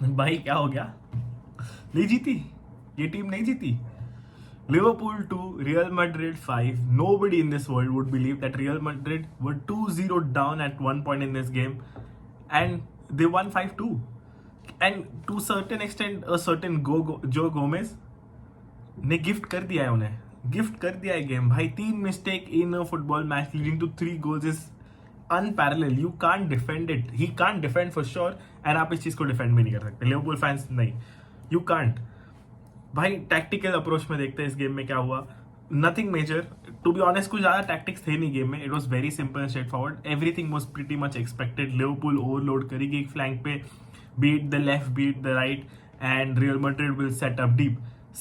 भाई क्या हो गया? नहीं जीती, ये टीम नहीं जीती. Liverpool 2, Real Madrid 5. Nobody in this world would believe that Real Madrid were 2-0 down at one point in this game and they won 5-2. And to a certain extent, a certain Joe Gomez ने gift कर दिया है उन्हें. Gift कर दिया है game भाई. 3 mistake in a football match leading to 3 goals is unparalleled. You can't defend it. He can't defend for sure. And आप इस चीज को डिफेंड भी नहीं कर सकते. लिवरपूल फैंस नहीं. You can't. भाई टैक्टिकल अप्रोच में देखते हैं इस गेम में क्या हुआ. Nothing major. To be honest कुछ ज्यादा टैक्टिक्स थे नहीं गेम में. It was very simple straightforward. Everything was pretty much expected. Liverpool overload करेगी एक फ्लैंक पे. Beat the left, beat the right and Real Madrid will set up deep.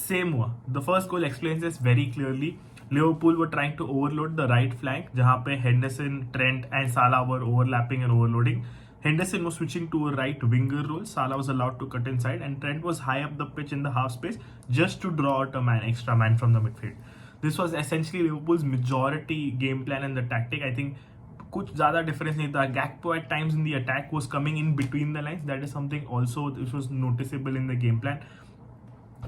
Same हुआ. The first goal explains this very clearly. Liverpool were trying to overload the right flank, जहाँ पे Henderson, Trent and Salah were overlapping and overloading. Henderson was switching to a right winger role. Salah was allowed to cut inside, and Trent was high up the pitch in the half space just to draw out a extra man from the midfield. This was essentially Liverpool's majority game plan and the tactic. I think कुछ ज़्यादा difference नहीं था. Gakpo at times in the attack was coming in between the lines. That is something also which was noticeable in the game plan.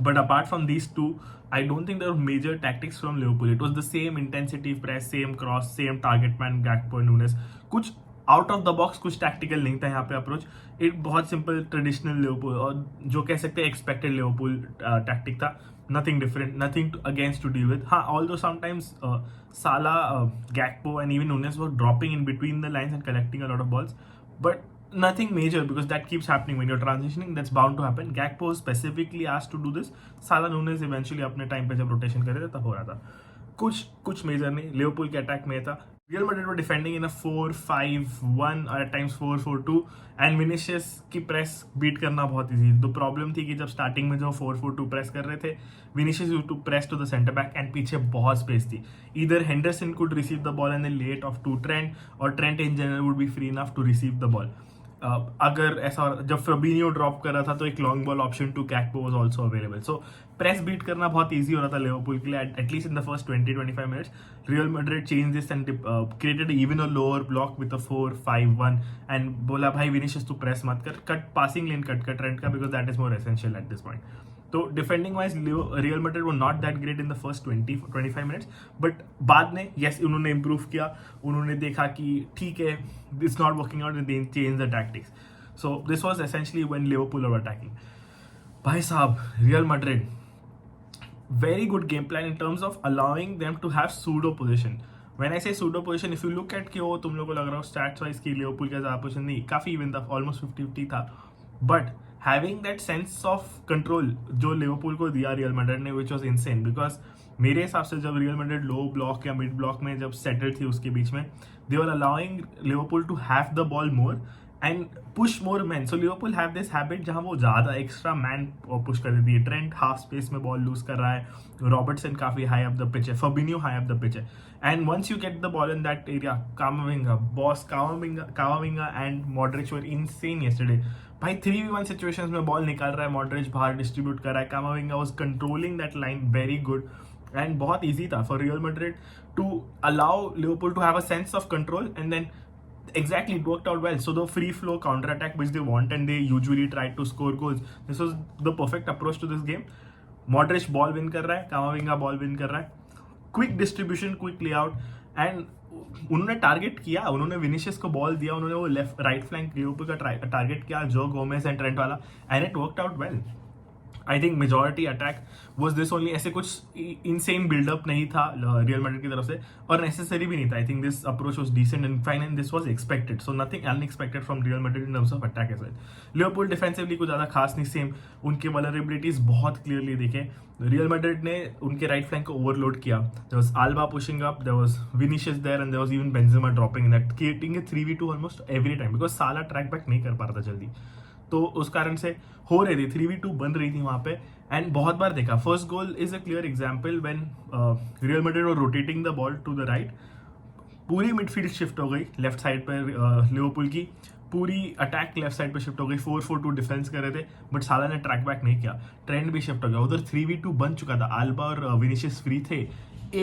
But apart from these two, I don't think there were major tactics from Liverpool. It was the same intensity press, same cross, same target man, Gakpo and Nunes. कुछ out of the box कुछ tactical नहीं था यहाँ पे approach. एक बहुत simple traditional Liverpool और जो कह सकते हैं एक्सपेक्टेड लिवरपूल टैक्टिक था. Nothing different, nothing against to deal with. हाँ, although sometimes Salah, Gakpo and even Nunez were dropping in between the lines and collecting a lot of balls, but nothing major because that keeps happening when you're transitioning. That's bound to happen. Gakpo specifically asked to do this. Salah, Nunes eventually अपने time पे जब rotation करे थे तब हो रहा था. कुछ मेजर नहीं. लिवरपूल के अटैक में था. Real Madrid were defending in a 4-5-1 or at times 4-4-2 and Vinicius की प्रेस बीट करना बहुत ईजी. तो प्रॉब्लम थी कि जब स्टार्टिंग में जो 4-4-2 प्रेस कर रहे थे, Vinicius used to press to the center back and पीछे बहुत स्पेस थी. Either Henderson could receive the ball and then lay it off to Trent, or Trent in general would be free enough to receive the ball. अगर ऐसा जब फर्बिनियो drop कर रहा था तो एक long ball option to Gakpo was also available. So press beat करना बहुत इजी हो रहा था लिवरपूल के लिए at least in the first 20-25 minutes. Real Madrid change this and created even a lower block with a 4-5-1 and बोला भाई Vinicius तू प्रेस मत कर, कट पासिंग लेन कट कर ट्रेंड का because that is more essential at this point. तो defending wise real Madrid were not that great in the first 20-25 minutes, but बाद में यस उन्होंने इंप्रूव किया. उन्होंने देखा कि ठीक है this not working out and they change the tactics. So this was essentially when Liverpool were attacking. Bhai Saab, Real Madrid, very good game plan in terms of allowing them to have pseudo position. When I say pseudo position, if you look at कि वो तुम लोगों को लग रहा हो stats wise कि Liverpool का ज़्यादा position नहीं, काफ़ी even था, almost 50-50 था. But having that sense of control जो Liverpool को दिया Real Madrid ने, which was insane because मेरे हिसाब से जब Real Madrid लो ब्लॉक या मिड ब्लॉक में जब सेटल थी उसके बीच में, they were allowing Liverpool to have the ball more and push more men. So Liverpool have this habit जहाँ वो ज़्यादा एक्स्ट्रा मैन पुश कर देती है. ट्रेंट हाफ स्पेस में बॉल लूज कर रहा है, रॉबर्टसन काफ़ी हाई अप द पिच है, Firmino high up the pitch है. And once you get the ball in that area, Camavinga and Modric were insane yesterday. भाई 3v1 सिचुएशंस में ball निकाल रहा है, मॉड्रिच बाहर डिस्ट्रीब्यूट कर रहा है, Camavinga was controlling that line very good and बहुत ईजी था for Real Madrid to allow Liverpool to have a sense of control and then exactly it worked out well. So the free flow counter attack which they want and they usually try to score goals, this was the perfect approach to this game. Modric ball win कर रहा है, Camavinga ball win कर रहा है, quick distribution, quick layout and उन्होंने target किया, उन्होंने Vinicius को बॉल दिया, उन्होंने वो लेफ्ट राइट फ्लैंक लिवरपूल का टारगेट किया जो गोमेज एंड ट्रेंट वाला and it worked out well. I think majority attack was this only. ऐसे कुछ इनसेन बिल्डअप नहीं था रियल मैड्रिड की तरफ से और नेसेसरी भी नहीं था. I think this approach was decent and fine and this was expected. So nothing unexpected from Real Madrid in terms of attack as well. Liverpool defensively कुछ ज़्यादा खास नहीं. सेम उनके वल्नरेबिलिटीज बहुत क्लियरली दिखे. रियल मैड्रिड ने उनके right flank को ओवरलोड किया. There was Alba pushing up, there was Vinicius there and there was even Benzema dropping in that, creating a 3v2 almost every time because साला track back नहीं कर पा रहा था जल्दी. तो उस कारण से हो रही थी 3v2 बन रही थी वहाँ पे एंड बहुत बार देखा. First goal is a clear example when Real Madrid were rotating the ball to the right. पूरी मिडफील्ड शिफ्ट हो गई लेफ्ट साइड पर लिवरपूल की, पूरी अटैक लेफ्ट साइड पे शिफ्ट हो गई. 4-4-2 डिफेंस कर रहे थे बट साला ने ट्रैक बैक नहीं किया. ट्रेंड भी शिफ्ट हो गया, उधर 3v2 बन चुका था. आल्बा और विनिशियस फ्री थे.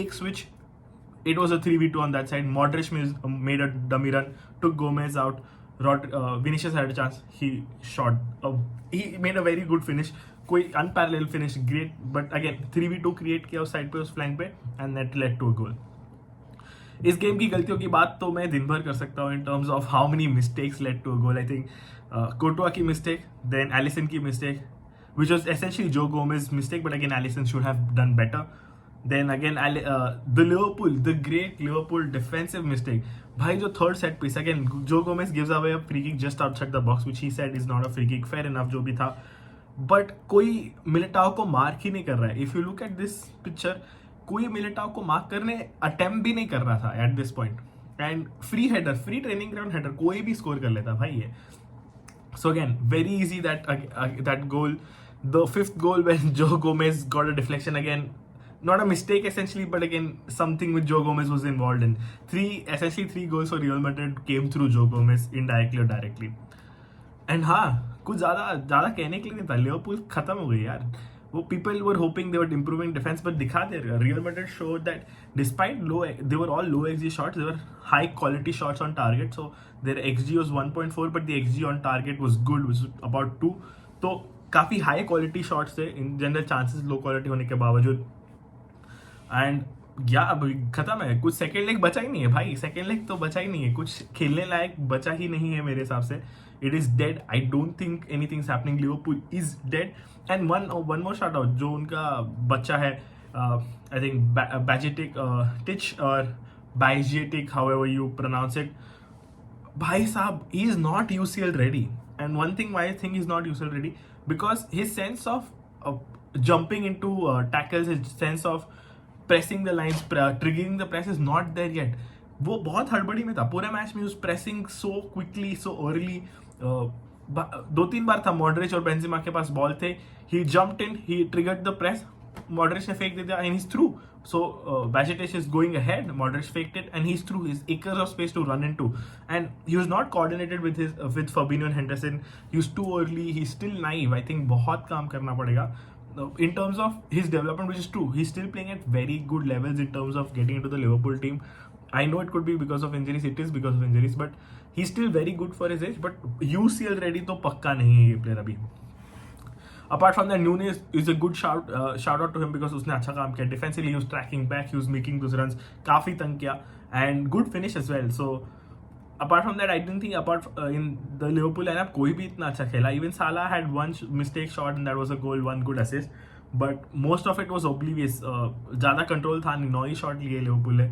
एक switch, it was a 3v2 on that side. Modric made a dummy run, took Gomez out. Vinicius had a chance, he shot, he made a very good finish, कोई unparalleled finish, great, but again 3v2 create किया उस side पे, उस flank पे, and that led to a goal. इस game की गलतियों की बात तो मैं दिन भर कर सकता हूँ in terms of how many mistakes led to a goal. I think Courtois की मिस्टेक, देन एलिसन की mistake, which was essentially Joe Gomez's mistake, but again Alisson should have done better. Then again the great Liverpool defensive mistake. भाई जो third set piece, again Joe Gomez gives away a free kick just outside the box, which he said is not a free kick, fair enough जो भी था, but कोई Militão को mark ही नहीं कर रहा है. If you look at this picture, कोई मिलिटाओ को मार्क करने अटेम्प्ट भी नहीं कर रहा था eight this point. And free header, free training ground header कोई भी स्कोर कर लेता भाई ये. So again, very easy that goal. The fifth goal when Joe Gomez got a deflection, again, not a mistake essentially, but again something with Joe Gomez was involved in. Essentially three goals for Real Madrid came through Joe Gomez, indirectly or directly. And हाँ, कुछ ज़्यादा कहने के लिए नहीं था. Liverpool खत्म हो गई यार. वो people were hoping they were improving defense, but दिखा दे रहे. Real Madrid showed that despite they were all low XG shots, they were high quality shots on target. So their XG was 1.4, but the XG on target was good, which was about 2. तो काफ़ी high quality shots थे, in general chances low quality होने के बावजूद. And या अब खत्म है, कुछ सेकेंड लेग बचा ही नहीं है भाई. सेकेंड लेग तो बचा ही नहीं है, कुछ खेलने लायक बचा ही नहीं है मेरे हिसाब से. It is dead. I don't think anything is happening. Liverpool is dead. And one more shot out जो उनका बच्चा है, आई थिंक बैजेटिक टिच और बाइजेटिक, हाउएवर यू प्रोनाउंस इट. भाई साहब, he is not UCL ready. And one thing why I think he's not UCL ready, because his sense of jumping into tackles, his sense of pressing the lines, triggering the press is not there yet. वो बहुत हड़बड़ी में था पूरे match में. was pressing so quickly, so early. 2-3 बार था Modric और Benzema के पास बॉल थे. He jumped in, he triggered the press. Modric ने फेंक दिया and he's through. So Bajcetic is going ahead. Modric faked it and he's through. His acres of space to run into, and he was not coordinated with Fabinho and Henderson. He was too early. He's still naive. I think बहुत काम करना पड़ेगा in terms of his development, which is true. He's still playing at very good levels in terms of getting into the Liverpool team. I know it could be because of injuries. It is because of injuries, but he's still very good for his age. But UCL ready तो पक्का नहीं है ये player अभी. Apart from that, Nunes is a good shout out to him because उसने अच्छा काम किया. Defensively, he was tracking back, he was making those runs, काफी तंग किया, and good finish as well. So apart from that, I didn't think in the Liverpool lineup कोई भी इतना अच्छा खेला. Even Salah had one mistake shot and that was a goal, one good assist. But most of it was oblivious. ज़्यादा control था, 9 ही shot लिए Liverpool ने.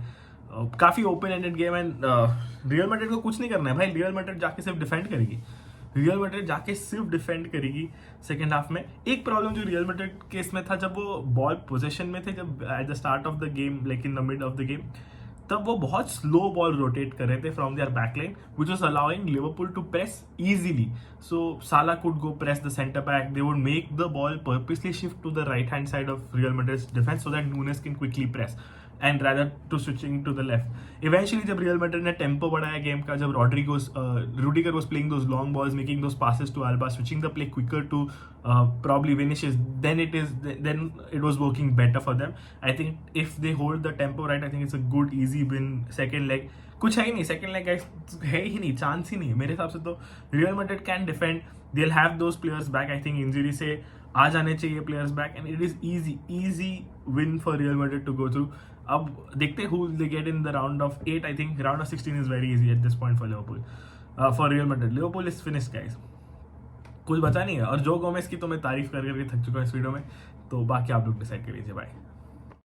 काफी open ended game and Real Madrid को कुछ नहीं करना है भाई. Real Madrid जाके सिर्फ defend करेगी. रियल मैड्रिड जाके सिर्फ डिफेंड करेगी सेकेंड हाफ में. एक प्रॉब्लम जो रियल मैड्रिड केस में था, जब वो बॉल पोजीशन में थे, जब at the start of the game, like in the mid of the game, तब वो बहुत स्लो बॉल रोटेट कर रहे थे from their backline, which was allowing Liverpool to press easily. So Salah could go press the centre back. They would make the ball purposely shift to the right hand side of Real Madrid's defence so that Nunez can quickly press and rather to switching to the left. Eventually जब Real Madrid ने tempo बढ़ाया game का, जब Rudiger was playing those long balls, making those passes to Alba, switching the play quicker to probably Vinicius, then it was working better for them. I think if they hold the tempo right, I think it's a good easy win. Second leg कुछ है ही नहीं, second leg guys है ही नहीं, chance ही नहीं मेरे हिसाब से. तो Real Madrid can defend, they'll have those players back. I think injury से आ जाने चाहिए players back, and it is easy win for Real Madrid to go through. अब देखते हैं who they get in the round of 8. I think round of 16 is very easy at this point for Liverpool. For Real Madrid, Liverpool is finished guys. कुछ बचा नहीं है. और जो Gomez की तो मैं तारीफ करके थक चुका हूँ इस वीडियो में, तो बाकी आप लोग डिसाइड कर लीजिए. बाय.